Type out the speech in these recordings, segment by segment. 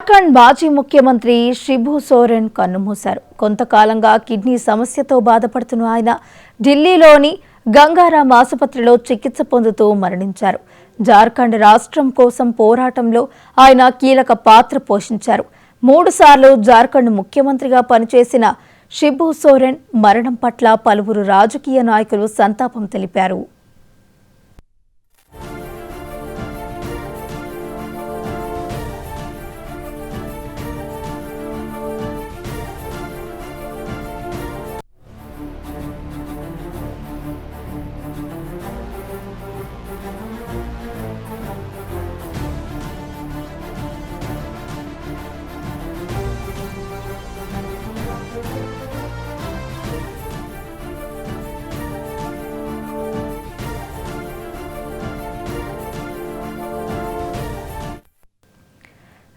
జార్ఖండ్ మాజీ ముఖ్యమంత్రి శిబు సోరెన్ కన్నుమూశారు. కొంతకాలంగా కిడ్నీ సమస్యతో బాధపడుతున్న ఆయన ఢిల్లీలోని గంగారాం ఆసుపత్రిలో చికిత్స పొందుతూ మరణించారు. జార్ఖండ్ రాష్ట్రం కోసం పోరాటంలో ఆయన కీలక పాత్ర పోషించారు. 3 సార్లు జార్ఖండ్ ముఖ్యమంత్రిగా పనిచేసిన శిబు సోరెన్ మరణం పట్ల పలువురు రాజకీయ నాయకులు సంతాపం తెలిపారు.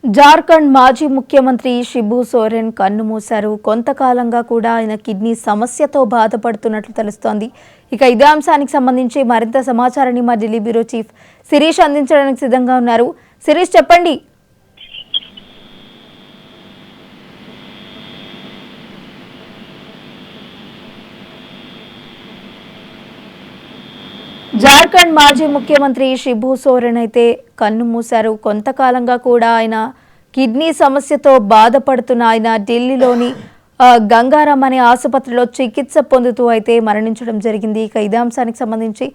జార్ఖండ్ మాజీ ముఖ్యమంత్రి శిబు సోరెన్ కన్నుమూశారు. కొంతకాలంగా కూడా ఆయన కిడ్నీ సమస్యతో బాధపడుతున్నట్లు తెలుస్తోంది. ఇక ఇదే అంశానికి సంబంధించి మరింత సమాచారాన్ని మా ఢిల్లీ బ్యూరో చీఫ్ శిరీష్ అందించడానికి సిద్ధంగా ఉన్నారు. శిరీష్, చెప్పండి. జార్ఖండ్ మాజీ ముఖ్యమంత్రి శిబు సోరెన్ అయితే కన్నుమూశారు. కొంతకాలంగా కూడా ఆయన కిడ్నీ సమస్యతో బాధపడుతున్న ఆయన ఢిల్లీలోని గంగారాం అనే ఆసుపత్రిలో చికిత్స పొందుతూ అయితే మరణించడం జరిగింది. ఇక ఇదే అంశానికి సంబంధించి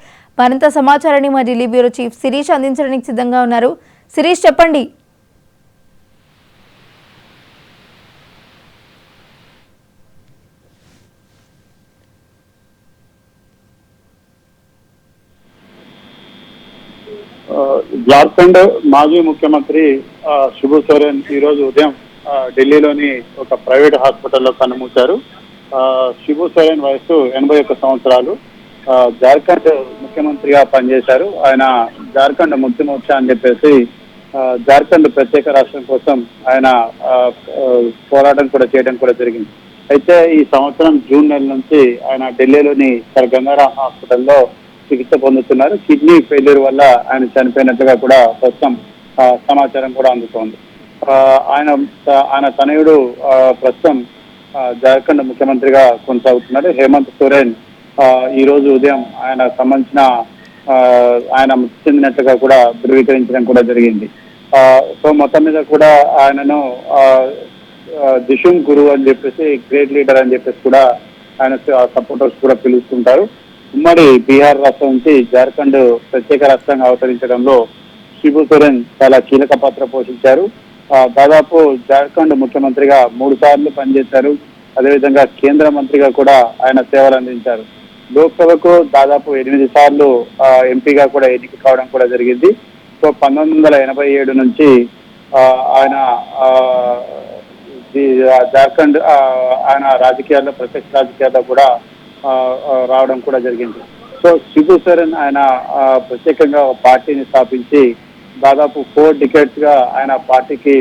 మరింత సమాచారాన్ని మా ఢిల్లీ బ్యూరో చీఫ్ శిరీష్ అందించడానికి సిద్ధంగా ఉన్నారు. శిరీష్, చెప్పండి. జార్ఖండ్ మాజీ ముఖ్యమంత్రి శిబు సోరెన్ ఈ రోజు ఉదయం ఢిల్లీలోని ఒక ప్రైవేట్ హాస్పిటల్లో కన్నుమూశారు. శిబు సోరెన్ వయసు 81 సంవత్సరాలు. జార్ఖండ్ ముఖ్యమంత్రిగా పనిచేశారు. ఆయన జార్ఖండ్ ముక్తి మోర్చా అని చెప్పేసి జార్ఖండ్ ప్రత్యేక రాష్ట్రం కోసం ఆయన పోరాటం కూడా చేయడం కూడా జరిగింది. అయితే ఈ సంవత్సరం జూన్ నెల నుంచి ఆయన ఢిల్లీలోని సర్ గంగారాం హాస్పిటల్లో చికిత్స పొందుతున్నారు. కిడ్నీ ఫెయిల్యూర్ వల్ల ఆయన చనిపోయినట్లుగా కూడా ప్రస్తుతం సమాచారం కూడా అందుతోంది. ఆయన తనయుడు ప్రస్తుతం జార్ఖండ్ ముఖ్యమంత్రిగా కొనసాగుతున్నారు. హేమంత్ సోరెన్ ఈ రోజు ఉదయం ఆయన సంబంధించిన ఆయన మృతి చెందినట్లుగా కూడా ధృవీకరించడం కూడా జరిగింది. సో మొత్తం మీద కూడా ఆయనను దిశుమ్ గురు అని చెప్పేసి, గ్రేట్ లీడర్ అని చెప్పేసి కూడా ఆయన సపోర్టర్స్ కూడా పిలుస్తుంటారు. ఉమ్మడి బీహార్ రాష్ట్రం నుంచి జార్ఖండ్ ప్రత్యేక రాష్ట్రంగా అవతరించడంలో శిబు సోరెన్ చాలా కీలక పాత్ర పోషించారు. దాదాపు జార్ఖండ్ ముఖ్యమంత్రిగా 3 సార్లు పనిచేశారు. అదేవిధంగా కేంద్ర మంత్రిగా కూడా ఆయన సేవలు అందించారు. లోక్సభకు దాదాపు 8 సార్లు ఎంపీగా కూడా ఎన్నిక కావడం కూడా జరిగింది. సో 1987 నుంచి ఆయన జార్ఖండ్ ఆయన రాజకీయాల్లో, ప్రత్యక్ష రాజకీయాల్లో కూడా రావడం కూడా జరిగింది. సో శిబు సోరెన్ ఆయన ప్రత్యేకంగా పార్టీని స్థాపించి దాదాపు 4 డికేడ్స్ గా ఆయన పార్టీకి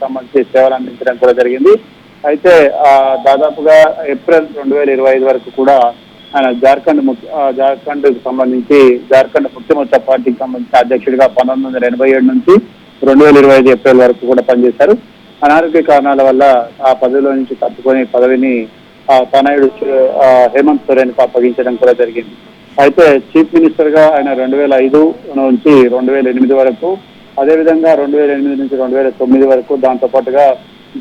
సంబంధించి సేవలు అందించడం కూడా జరిగింది. అయితే దాదాపుగా ఏప్రిల్ 2025 వరకు కూడా ఆయన జార్ఖండ్ సంబంధించి జార్ఖండ్ ముక్తి మోర్చా పార్టీకి సంబంధించిన అధ్యక్షుడిగా 1987 నుంచి 2025 ఏప్రిల్ వరకు కూడా పనిచేశారు. అనారోగ్య కారణాల వల్ల ఆ పదవిలో నుంచి తప్పుకొని పదవిని తనయుడు హేమంత్ సోరెన్ కు అప్పగించడం కూడా జరిగింది. అయితే చీఫ్ మినిస్టర్ గా ఆయన 2005 నుంచి 2008 వరకు, అదేవిధంగా 2008 నుంచి 2009 వరకు, దాంతో పాటుగా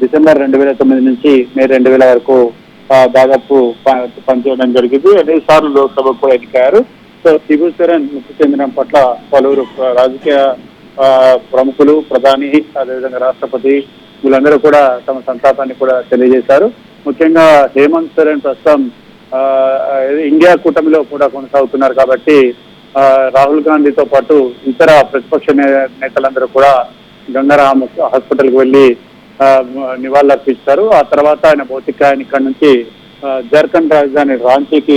డిసెంబర్ 2009 నుంచి మే 2000 వరకు దాదాపు పనిచేయడం జరిగింది. 2 సార్లు లోక్సభకు కూడా ఎన్నికయ్యారు. సో శిబు సోరెన్ మృతి చెందడం పట్ల పలువురు రాజకీయ ప్రముఖులు, ప్రధాని, అదేవిధంగా రాష్ట్రపతి వీళ్ళందరూ కూడా తమ సంతాపాన్ని కూడా తెలియజేశారు. ముఖ్యంగా హేమంత్ సోరెన్ ప్రస్తుతం ఇండియా కూటమిలో కూడా కొనసాగుతున్నారు కాబట్టి రాహుల్ గాంధీతో పాటు ఇతర ప్రతిపక్ష నేతలందరూ కూడా గంగారాం హాస్పిటల్కి వెళ్లి నివాళులర్పిస్తారు. ఆ తర్వాత ఆయన భౌతికాయాన్ని ఇక్కడ నుంచి జార్ఖండ్ రాజధాని రాంచీకి